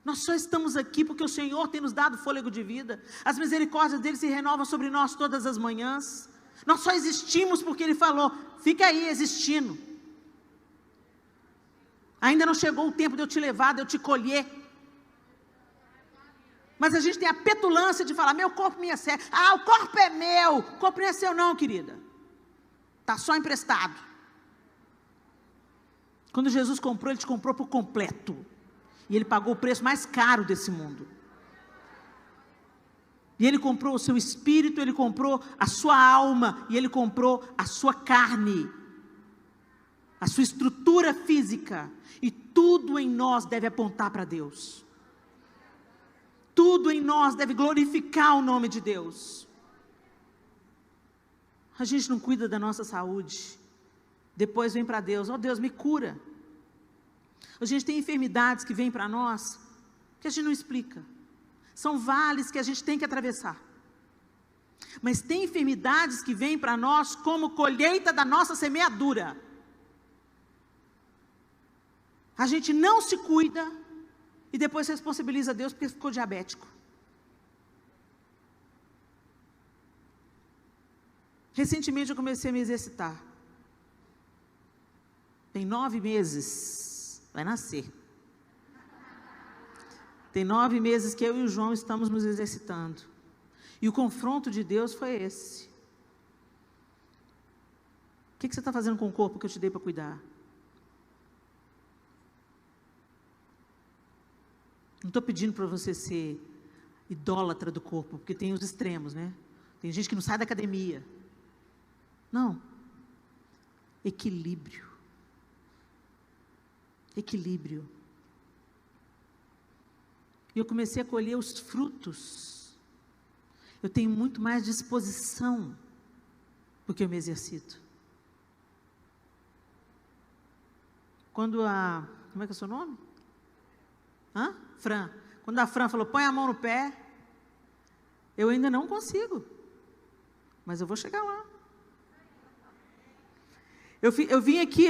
Speaker 2: Nós só estamos aqui porque o Senhor tem nos dado fôlego de vida. As misericórdias dele se renovam sobre nós todas as manhãs. Nós só existimos porque ele falou, fica aí existindo. Ainda não chegou o tempo de eu te levar, de eu te colher. Mas a gente tem a petulância de falar, meu corpo, minha série. Ah, o corpo é meu. O corpo não é seu não, querida. Está só emprestado. Quando Jesus comprou, ele te comprou por completo. E ele pagou o preço mais caro desse mundo. E ele comprou o seu espírito, ele comprou a sua alma, e ele comprou a sua carne, a sua estrutura física. E tudo em nós deve apontar para Deus. Tudo em nós deve glorificar o nome de Deus. A gente não cuida da nossa saúde. Depois vem para Deus, ó Deus, me cura. A gente tem enfermidades que vêm para nós, que a gente não explica. São vales que a gente tem que atravessar. Mas tem enfermidades que vêm para nós como colheita da nossa semeadura. A gente não se cuida e depois responsabiliza Deus porque ficou diabético. Recentemente eu comecei a me exercitar. Tem 9 meses, vai nascer. Tem 9 meses que eu e o João estamos nos exercitando. E o confronto de Deus foi esse. O que você está fazendo com o corpo que eu te dei para cuidar? Não estou pedindo para você ser idólatra do corpo, porque tem os extremos, né? Tem gente que não sai da academia. Não. Equilíbrio. Equilíbrio. E eu comecei a colher os frutos. Eu tenho muito mais disposição, porque eu me exercito. Quando como é que é o seu nome? Fran. Quando a Fran falou, põe a mão no pé, eu ainda não consigo, mas eu vou chegar lá. Eu vim aqui,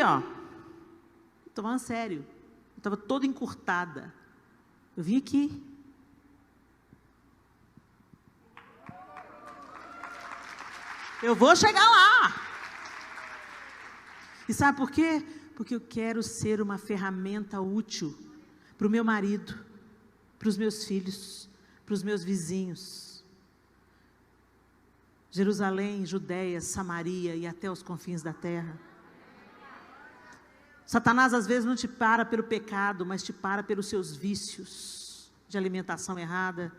Speaker 2: estou falando sério, eu estava toda encurtada. Eu vim aqui. Eu vou chegar lá. E sabe por quê? Porque eu quero ser uma ferramenta útil para o meu marido. para os meus filhos, para os meus vizinhos. Jerusalém, Judéia, Samaria e até os confins da terra. Satanás às vezes não te para pelo pecado, mas te para pelos seus vícios de alimentação errada,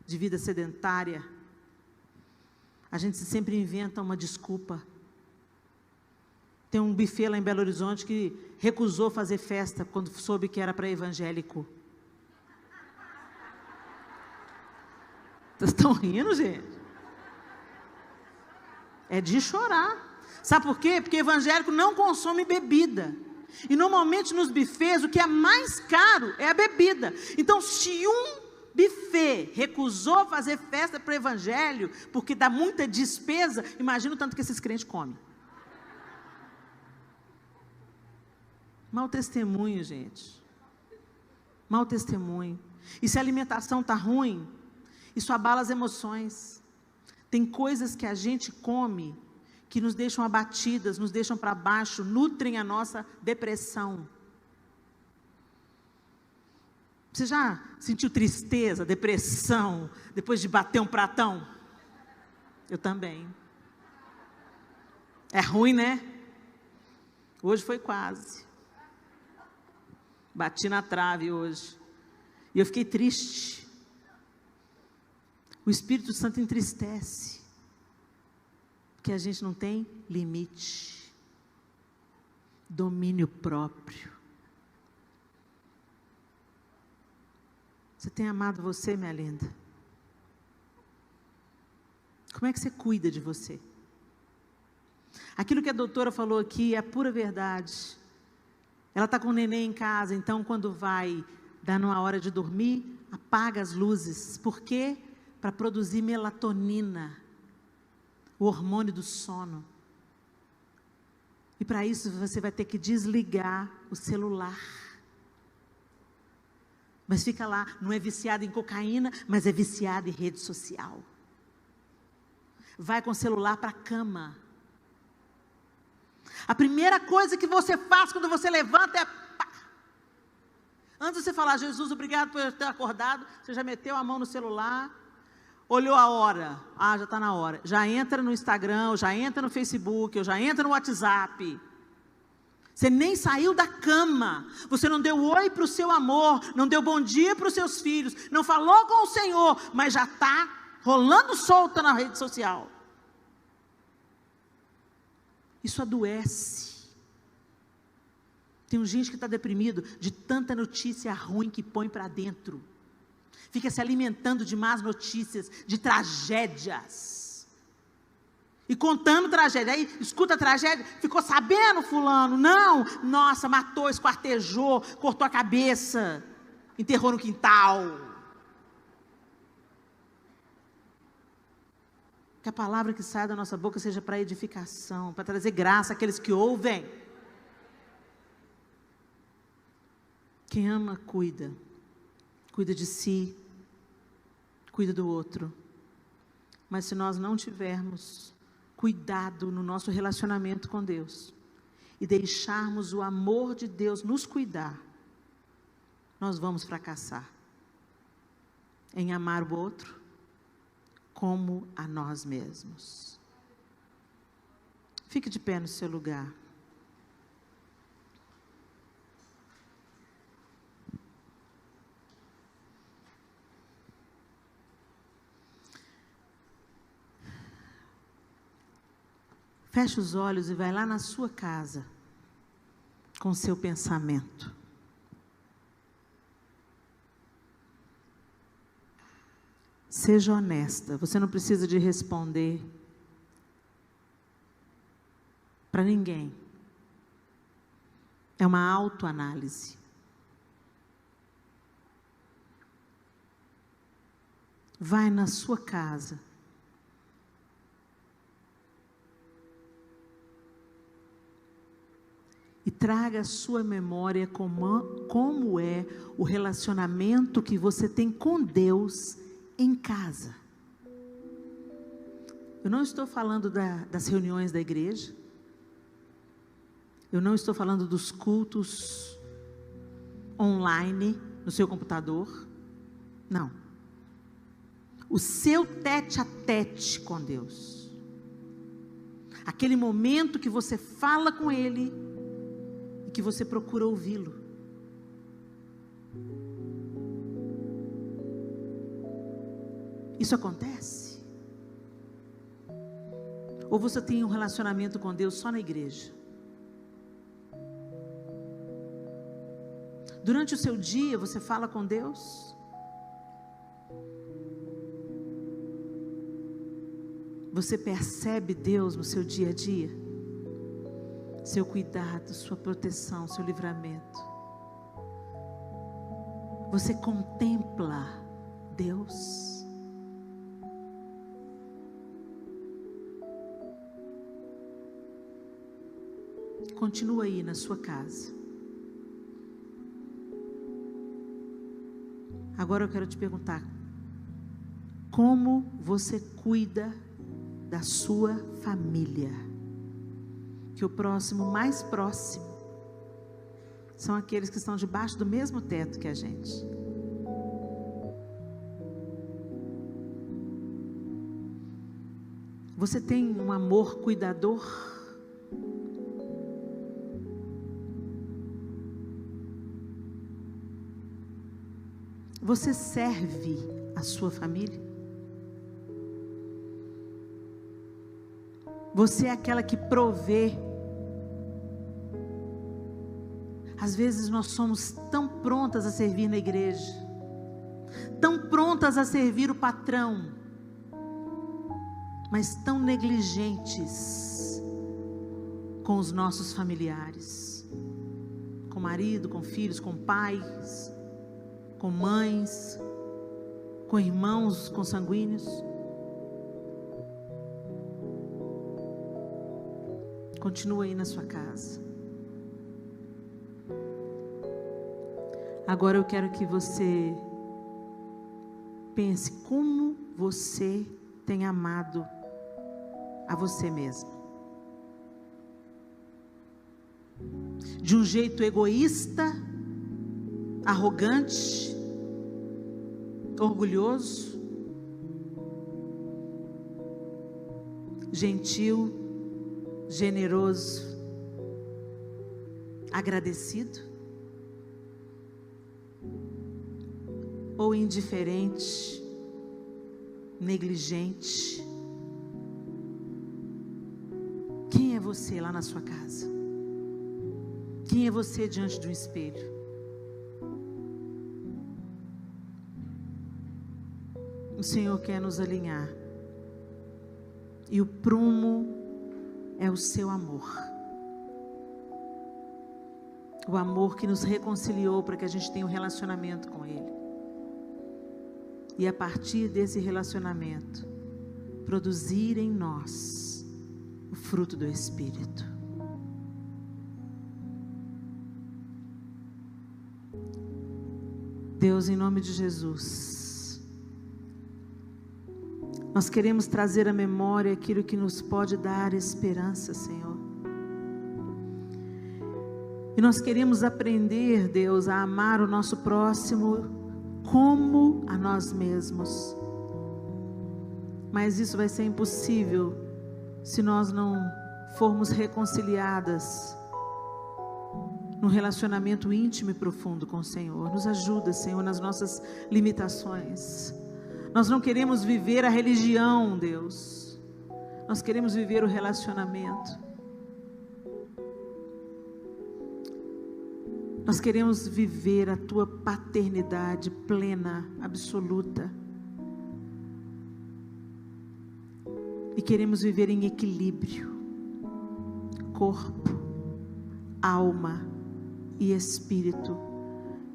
Speaker 2: de vida sedentária. A gente sempre inventa uma desculpa. Tem um buffet lá em Belo Horizonte que recusou fazer festa quando soube que era para evangélico. Vocês estão rindo, gente? É de chorar. Sabe por quê? Porque evangélico não consome bebida. E normalmente nos buffets o que é mais caro é a bebida. Então, se um buffet recusou fazer festa para o evangelho, porque dá muita despesa, imagina o tanto que esses crentes comem. Mau testemunho, gente. Mau testemunho. E se a alimentação está ruim, isso abala as emoções. Tem coisas que a gente come que nos deixam abatidas, nos deixam para baixo, nutrem a nossa depressão. Você já sentiu tristeza, depressão, depois de bater um pratão? Eu também. É ruim, né? Hoje foi quase. Bati na trave hoje. E eu fiquei triste. O Espírito Santo entristece. Porque a gente não tem limite. Domínio próprio. Você tem amado você, minha linda? Como é que você cuida de você? Aquilo que a doutora falou aqui é a pura verdade. Ela está com o neném em casa, então quando vai dar numa hora de dormir, apaga as luzes. Por quê? Para produzir melatonina, o hormônio do sono. E para isso você vai ter que desligar o celular. Mas fica lá, não é viciado em cocaína, mas é viciado em rede social. Vai com o celular para a cama. A primeira coisa que você faz quando você levanta é pá. Antes de você falar, Jesus, obrigado por eu ter acordado, você já meteu a mão no celular, olhou a hora, já está na hora, já entra no Instagram, já entra no Facebook, já entra no WhatsApp. Você nem saiu da cama, você não deu oi para o seu amor, não deu bom dia para os seus filhos, não falou com o Senhor, mas já está rolando solta na rede social. Isso adoece. Tem gente que está deprimido de tanta notícia ruim que põe para dentro. Fica se alimentando de más notícias, de tragédias. E contando tragédia. Aí escuta a tragédia, ficou sabendo fulano? Não, nossa, matou, esquartejou, cortou a cabeça, enterrou no quintal. Que a palavra que sai da nossa boca seja para edificação, para trazer graça àqueles que ouvem. Quem ama, cuida. Cuida de si, cuida do outro. Mas se nós não tivermos cuidado no nosso relacionamento com Deus e deixarmos o amor de Deus nos cuidar, nós vamos fracassar em amar o outro como a nós mesmos. Fique de pé no seu lugar. Feche os olhos e vai lá na sua casa com o seu pensamento. Seja honesta, você não precisa de responder para ninguém. É uma autoanálise. Vai na sua casa. E traga à sua memória como é o relacionamento que você tem com Deus em casa. Eu não estou falando das reuniões da igreja. Eu não estou falando dos cultos online no seu computador. Não. O seu tete a tete com Deus. Aquele momento que você fala com Ele e que você procura ouvi-lo. Isso acontece? Ou você tem um relacionamento com Deus só na igreja? Durante o seu dia você fala com Deus? Você percebe Deus no seu dia a dia? Seu cuidado, sua proteção, seu livramento. Você contempla Deus? Continua aí na sua casa. Agora eu quero te perguntar: como você cuida da sua família? Que o próximo mais próximo são aqueles que estão debaixo do mesmo teto que a gente. Você tem um amor cuidador? Você serve a sua família? Você é aquela que provê? Às vezes nós somos tão prontas a servir na igreja, tão prontas a servir o patrão, mas tão negligentes com os nossos familiares, com marido, com filhos, com pais, com mães, com irmãos consanguíneos. Continua aí na sua casa. Agora eu quero que você pense como você tem amado a você mesmo. De um jeito egoísta, arrogante, orgulhoso, gentil, generoso, agradecido, ou indiferente, negligente? Quem é você lá na sua casa? Quem é você diante de um espelho? O Senhor quer nos alinhar, e o prumo é o seu amor. O amor que nos reconciliou para que a gente tenha um relacionamento com Ele. E a partir desse relacionamento, produzir em nós o fruto do Espírito. Deus, em nome de Jesus, nós queremos trazer à memória aquilo que nos pode dar esperança, Senhor. E nós queremos aprender, Deus, a amar o nosso próximo como a nós mesmos. Mas isso vai ser impossível se nós não formos reconciliadas num relacionamento íntimo e profundo com o Senhor. Nos ajuda, Senhor, nas nossas limitações. Nós não queremos viver a religião, Deus. Nós queremos viver o relacionamento. Nós queremos viver a Tua paternidade plena, absoluta. E queremos viver em equilíbrio. Corpo, alma e espírito.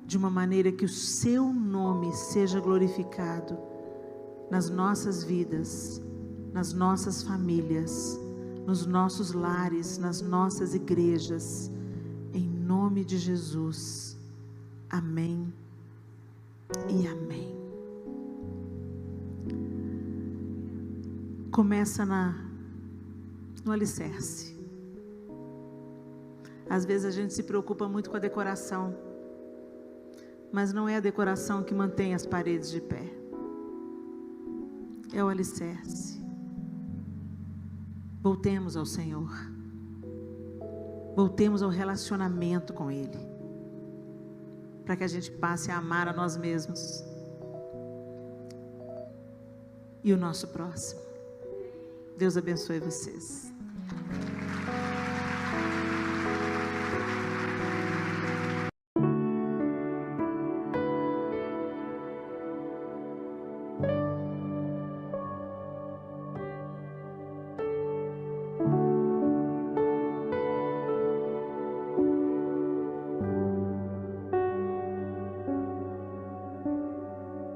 Speaker 2: De uma maneira que o Seu nome seja glorificado nas nossas vidas, nas nossas famílias, nos nossos lares, nas nossas igrejas. Em nome de Jesus, amém e amém. Começa no alicerce. Às vezes a gente se preocupa muito com a decoração, mas não é a decoração que mantém as paredes de pé. É o alicerce. Voltemos ao Senhor. Voltemos ao relacionamento com Ele, para que a gente passe a amar a nós mesmos e o nosso próximo. Deus abençoe vocês.